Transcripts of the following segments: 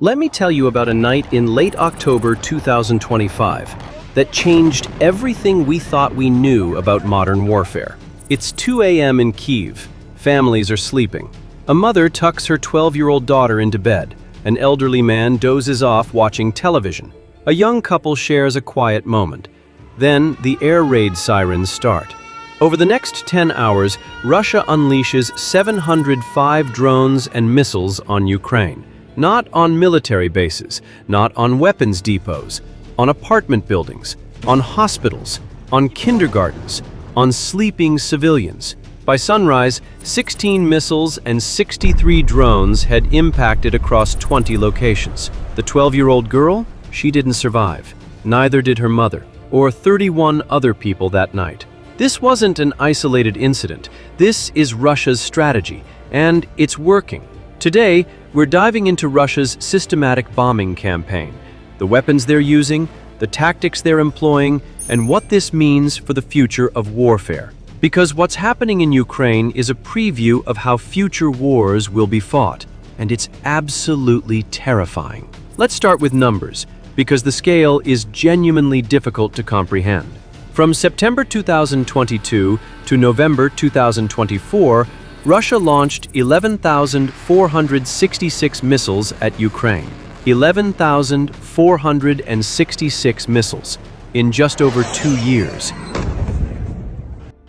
Let me tell you about a night in late October 2025 that changed everything we thought we knew about modern warfare. It's 2 a.m. in Kyiv. Families are sleeping. A mother tucks her 12-year-old daughter into bed. An elderly man dozes off watching television. A young couple shares a quiet moment. Then the air raid sirens start. Over the next 10 hours, Russia unleashes 705 drones and missiles on Ukraine. Not on military bases, not on weapons depots, on apartment buildings, on hospitals, on kindergartens, on sleeping civilians. By sunrise, 16 missiles and 63 drones had impacted across 20 locations. The 12-year-old girl? She didn't survive. Neither did her mother, or 31 other people that night. This wasn't an isolated incident. This is Russia's strategy, and it's working. Today, we're diving into Russia's systematic bombing campaign, the weapons they're using, the tactics they're employing, and what this means for the future of warfare. Because what's happening in Ukraine is a preview of how future wars will be fought, and it's absolutely terrifying. Let's start with numbers, because the scale is genuinely difficult to comprehend. From September 2022 to November 2024, Russia launched 11,466 missiles at Ukraine. 11,466 missiles in just over 2 years.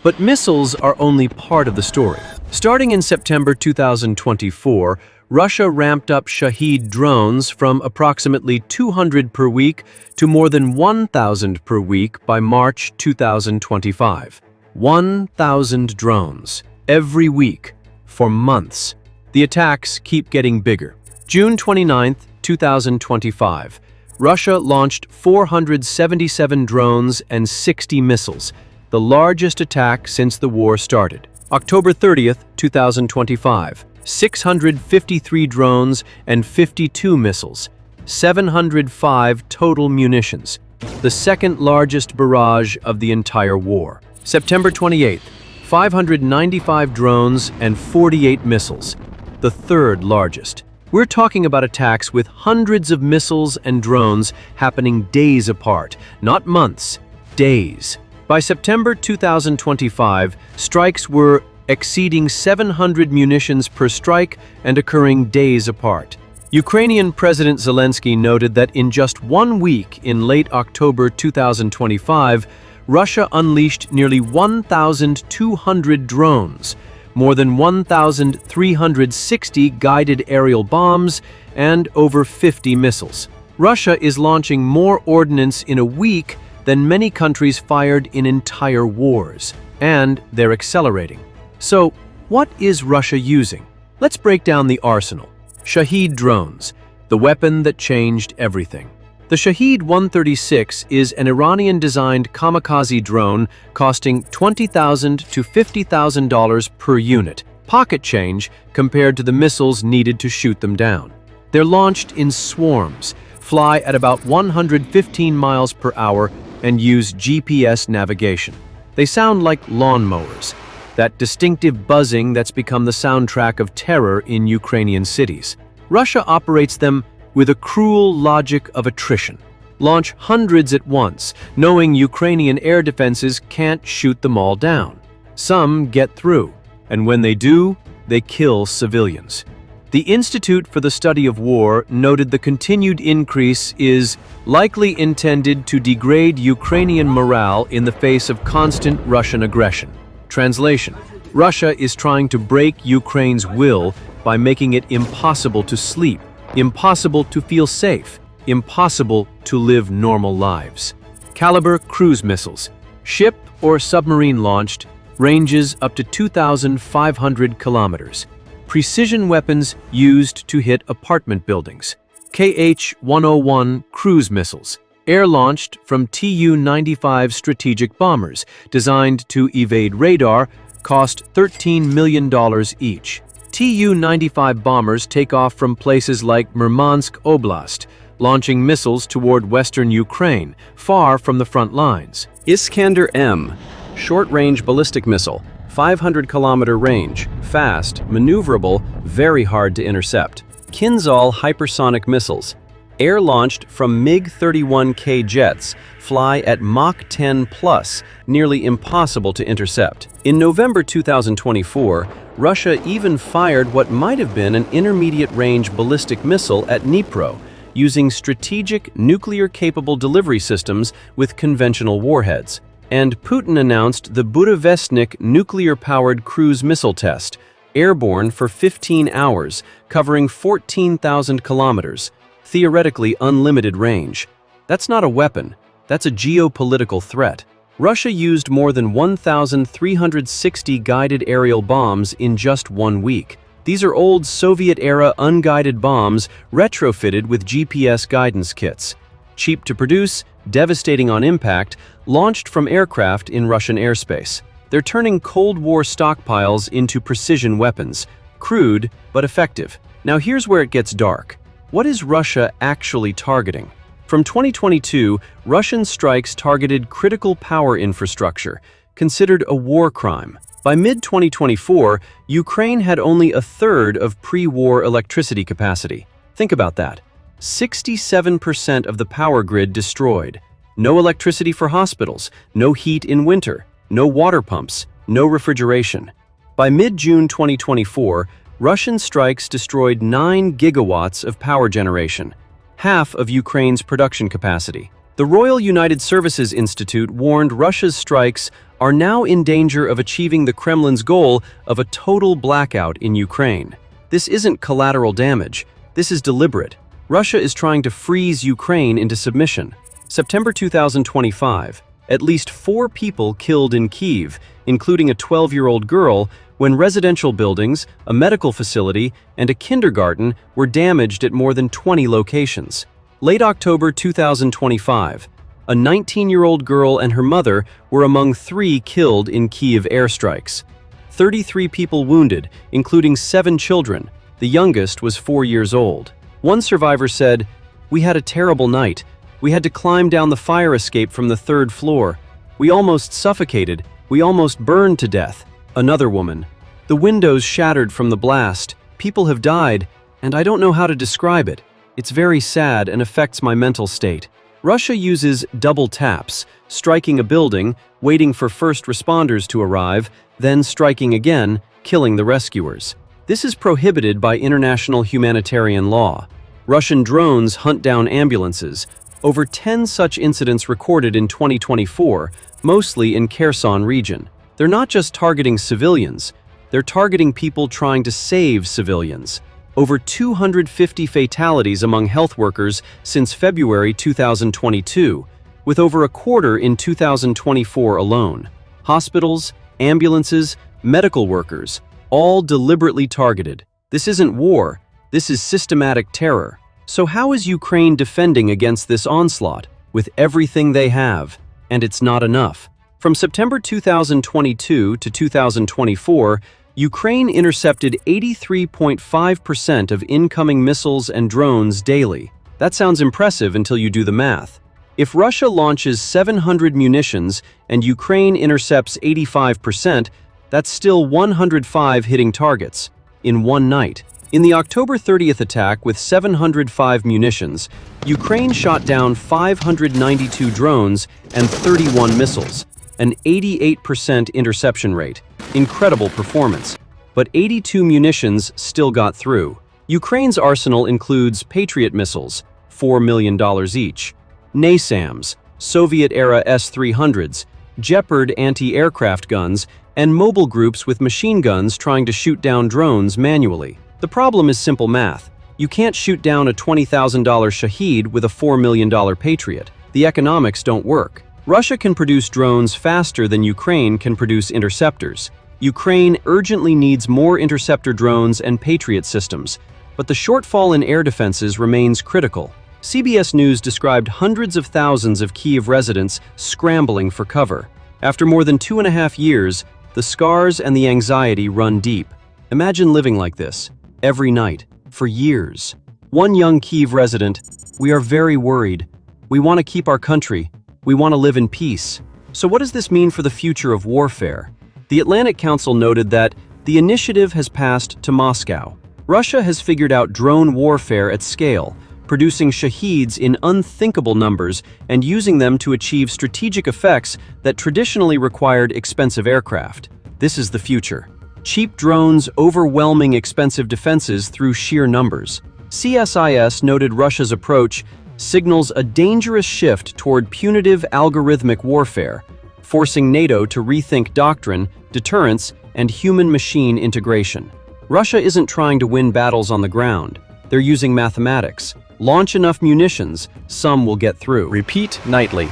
But missiles are only part of the story. Starting in September 2024, Russia ramped up Shahed drones from approximately 200 per week to more than 1,000 per week by March 2025. 1,000 drones every week for months. The attacks keep getting bigger. June 29, 2025, Russia launched 477 drones and 60 missiles, the largest attack since the war started. October 30, 2025, 653 drones and 52 missiles, 705 total munitions, the second largest barrage of the entire war. September 28, 595 drones and 48 missiles, the third largest. We're talking about attacks with hundreds of missiles and drones happening days apart, not months, days. By September 2025, strikes were exceeding 700 munitions per strike and occurring days apart. Ukrainian President Zelensky noted that in just 1 week in late October 2025, Russia unleashed nearly 1,200 drones, more than 1,360 guided aerial bombs, and over 50 missiles. Russia is launching more ordnance in a week than many countries fired in entire wars, and they're accelerating. So, what is Russia using? Let's break down the arsenal. Shahed drones, the weapon that changed everything. The Shahed 136 is an Iranian-designed kamikaze drone costing $20,000 to $50,000 per unit, pocket change compared to the missiles needed to shoot them down. They're launched in swarms, fly at about 115 miles per hour, and use GPS navigation. They sound like lawnmowers, that distinctive buzzing that's become the soundtrack of terror in Ukrainian cities. Russia operates them with a cruel logic of attrition. Launch hundreds at once, knowing Ukrainian air defenses can't shoot them all down. Some get through, and when they do, they kill civilians. The Institute for the Study of War noted the continued increase is likely intended to degrade Ukrainian morale in the face of constant Russian aggression. Translation: Russia is trying to break Ukraine's will by making it impossible to sleep, impossible to feel safe, impossible to live normal lives. Caliber cruise missiles, ship or submarine launched, ranges up to 2,500 kilometers. Precision weapons used to hit apartment buildings. Kh-101 cruise missiles, air-launched from Tu-95 strategic bombers, designed to evade radar, cost $13 million each. Tu-95 bombers take off from places like Murmansk Oblast, launching missiles toward western Ukraine, far from the front lines. Iskander-M, short-range ballistic missile, 500-kilometer range, fast, maneuverable, very hard to intercept. Kinzhal hypersonic missiles, air-launched from MiG-31K jets, fly at Mach 10 plus, nearly impossible to intercept. In November 2024, Russia even fired what might have been an intermediate-range ballistic missile at Dnipro, using strategic nuclear-capable delivery systems with conventional warheads. And Putin announced the Burevestnik nuclear-powered cruise missile test, airborne for 15 hours, covering 14,000 kilometers, theoretically unlimited range. That's not a weapon, that's a geopolitical threat. Russia used more than 1,360 guided aerial bombs in just 1 week. These are old Soviet-era unguided bombs retrofitted with GPS guidance kits. Cheap to produce, devastating on impact, launched from aircraft in Russian airspace. They're turning Cold War stockpiles into precision weapons, crude but effective. Now here's where it gets dark. What is Russia actually targeting? From 2022, Russian strikes targeted critical power infrastructure, considered a war crime. By mid-2024, Ukraine had only a third of pre-war electricity capacity. Think about that. 67% of the power grid destroyed. No electricity for hospitals, no heat in winter, no water pumps, no refrigeration. By mid-June 2024, Russian strikes destroyed 9 gigawatts of power generation, half of Ukraine's production capacity. The Royal United Services Institute warned Russia's strikes are now in danger of achieving the Kremlin's goal of a total blackout in Ukraine. This isn't collateral damage, this is deliberate. Russia is trying to freeze Ukraine into submission. September 2025, at least 4 people killed in Kyiv, including a 12-year-old girl, when residential buildings, a medical facility, and a kindergarten were damaged at more than 20 locations. Late October 2025, a 19-year-old girl and her mother were among 3 killed in Kyiv airstrikes. 33 people wounded, including 7 children. The youngest was 4 years old. One survivor said, "We had a terrible night. We had to climb down the fire escape from the 3rd floor. We almost suffocated. We almost burned to death." Another woman, "The windows shattered from the blast. People have died, and I don't know how to describe it. It's very sad and affects my mental state." Russia uses double taps, striking a building, waiting for first responders to arrive, then striking again, killing the rescuers. This is prohibited by international humanitarian law. Russian drones hunt down ambulances. Over 10 such incidents recorded in 2024, mostly in Kherson region. They're not just targeting civilians, they're targeting people trying to save civilians. Over 250 fatalities among health workers since February 2022, with over a quarter in 2024 alone. Hospitals, ambulances, medical workers, all deliberately targeted. This isn't war, this is systematic terror. So how is Ukraine defending against this onslaught? With everything they have, and it's not enough. From September 2022 to 2024, Ukraine intercepted 83.5% of incoming missiles and drones daily. That sounds impressive until you do the math. If Russia launches 700 munitions and Ukraine intercepts 85%, that's still 105 hitting targets in one night. In the October 30th attack with 705 munitions, Ukraine shot down 592 drones and 31 missiles, an 88% interception rate. Incredible performance. But 82 munitions still got through. Ukraine's arsenal includes Patriot missiles, $4 million each, NASAMS, Soviet-era S-300s, Jeopard anti-aircraft guns, and mobile groups with machine guns trying to shoot down drones manually. The problem is simple math. You can't shoot down a $20,000 Shahed with a $4 million Patriot. The economics don't work. Russia can produce drones faster than Ukraine can produce interceptors. Ukraine urgently needs more interceptor drones and Patriot systems, but the shortfall in air defenses remains critical. CBS News described hundreds of thousands of Kyiv residents scrambling for cover. After more than 2.5 years, the scars and the anxiety run deep. Imagine living like this, every night, for years. One young Kyiv resident, "We are very worried. We want to keep our country. We want to live in peace." So what does this mean for the future of warfare? The Atlantic Council noted that the initiative has passed to Moscow. Russia has figured out drone warfare at scale, producing shaheeds in unthinkable numbers and using them to achieve strategic effects that traditionally required expensive aircraft. This is the future. Cheap drones overwhelming expensive defenses through sheer numbers. CSIS noted Russia's approach signals a dangerous shift toward punitive algorithmic warfare, forcing NATO to rethink doctrine, deterrence, and human-machine integration. Russia isn't trying to win battles on the ground. They're using mathematics. Launch enough munitions, some will get through. Repeat nightly.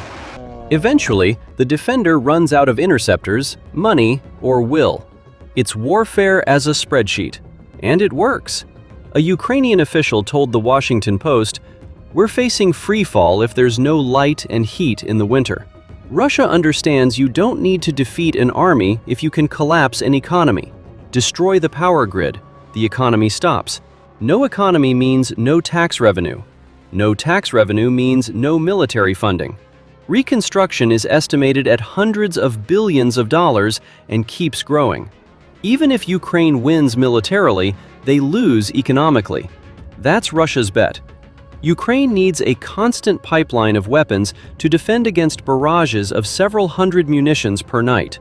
Eventually, the defender runs out of interceptors, money, or will. It's warfare as a spreadsheet. And it works. A Ukrainian official told the Washington Post, "We're facing free fall if there's no light and heat in the winter." Russia understands you don't need to defeat an army if you can collapse an economy. Destroy the power grid, the economy stops. No economy means no tax revenue. No tax revenue means no military funding. Reconstruction is estimated at hundreds of billions of dollars and keeps growing. Even if Ukraine wins militarily, they lose economically. That's Russia's bet. Ukraine needs a constant pipeline of weapons to defend against barrages of several hundred munitions per night.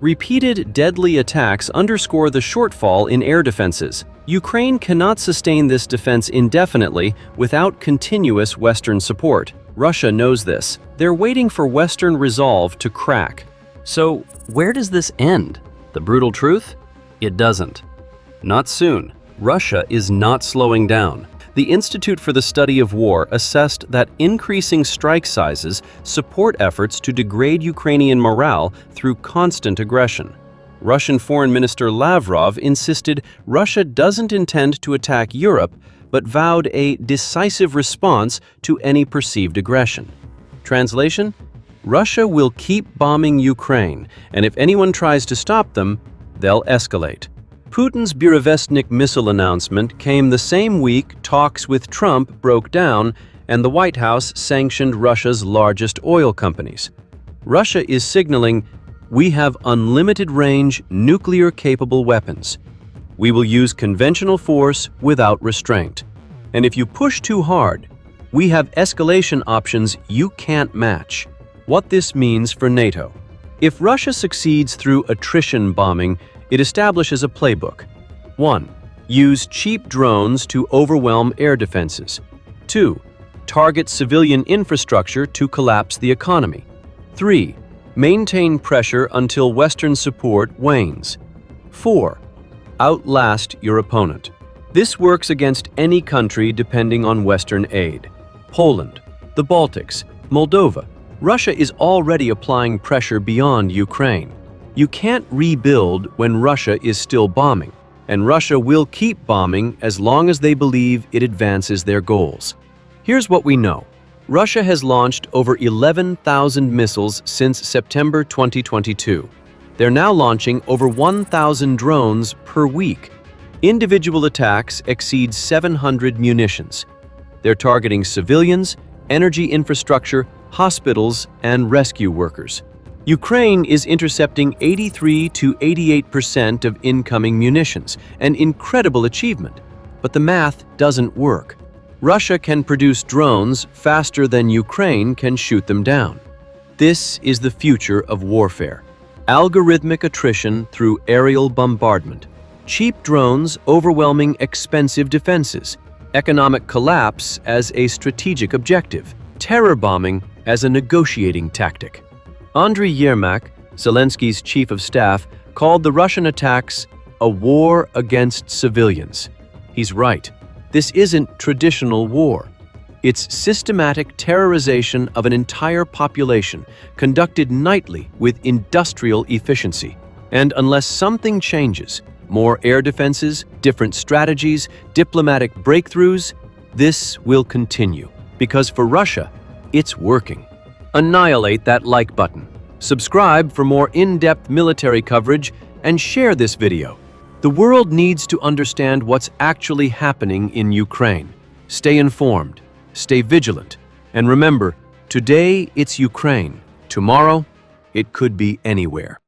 Repeated deadly attacks underscore the shortfall in air defenses. Ukraine cannot sustain this defense indefinitely without continuous Western support. Russia knows this. They're waiting for Western resolve to crack. So, where does this end? The brutal truth? It doesn't. Not soon. Russia is not slowing down. The Institute for the Study of War assessed that increasing strike sizes support efforts to degrade Ukrainian morale through constant aggression. Russian Foreign Minister Lavrov insisted Russia doesn't intend to attack Europe, but vowed a decisive response to any perceived aggression. Translation? Russia will keep bombing Ukraine, and if anyone tries to stop them, they'll escalate. Putin's Burevestnik missile announcement came the same week talks with Trump broke down and the White House sanctioned Russia's largest oil companies. Russia is signaling, "We have unlimited-range, nuclear-capable weapons. We will use conventional force without restraint. And if you push too hard, we have escalation options you can't match." What this means for NATO. If Russia succeeds through attrition bombing, it establishes a playbook. 1. Use cheap drones to overwhelm air defenses. 2. Target civilian infrastructure to collapse the economy. 3. Maintain pressure until Western support wanes. 4. Outlast your opponent. This works against any country depending on Western aid. Poland, the Baltics, Moldova. Russia is already applying pressure beyond Ukraine. You can't rebuild when Russia is still bombing, and Russia will keep bombing as long as they believe it advances their goals. Here's what we know. Russia has launched over 11,000 missiles since September 2022. They're now launching over 1,000 drones per week. Individual attacks exceed 700 munitions. They're targeting civilians, energy infrastructure, hospitals, and rescue workers. Ukraine is intercepting 83 to 88% of incoming munitions, an incredible achievement. But the math doesn't work. Russia can produce drones faster than Ukraine can shoot them down. This is the future of warfare. Algorithmic attrition through aerial bombardment. Cheap drones overwhelming expensive defenses. Economic collapse as a strategic objective. Terror bombing as a negotiating tactic. Andriy Yermak, Zelensky's chief of staff, called the Russian attacks a war against civilians. He's right. This isn't traditional war. It's systematic terrorization of an entire population, conducted nightly with industrial efficiency. And unless something changes, more air defenses, different strategies, diplomatic breakthroughs, this will continue. Because for Russia, it's working. Annihilate that like button. Subscribe for more in-depth military coverage and share this video. The world needs to understand what's actually happening in Ukraine. Stay informed, stay vigilant, and remember, today it's Ukraine. Tomorrow, it could be anywhere.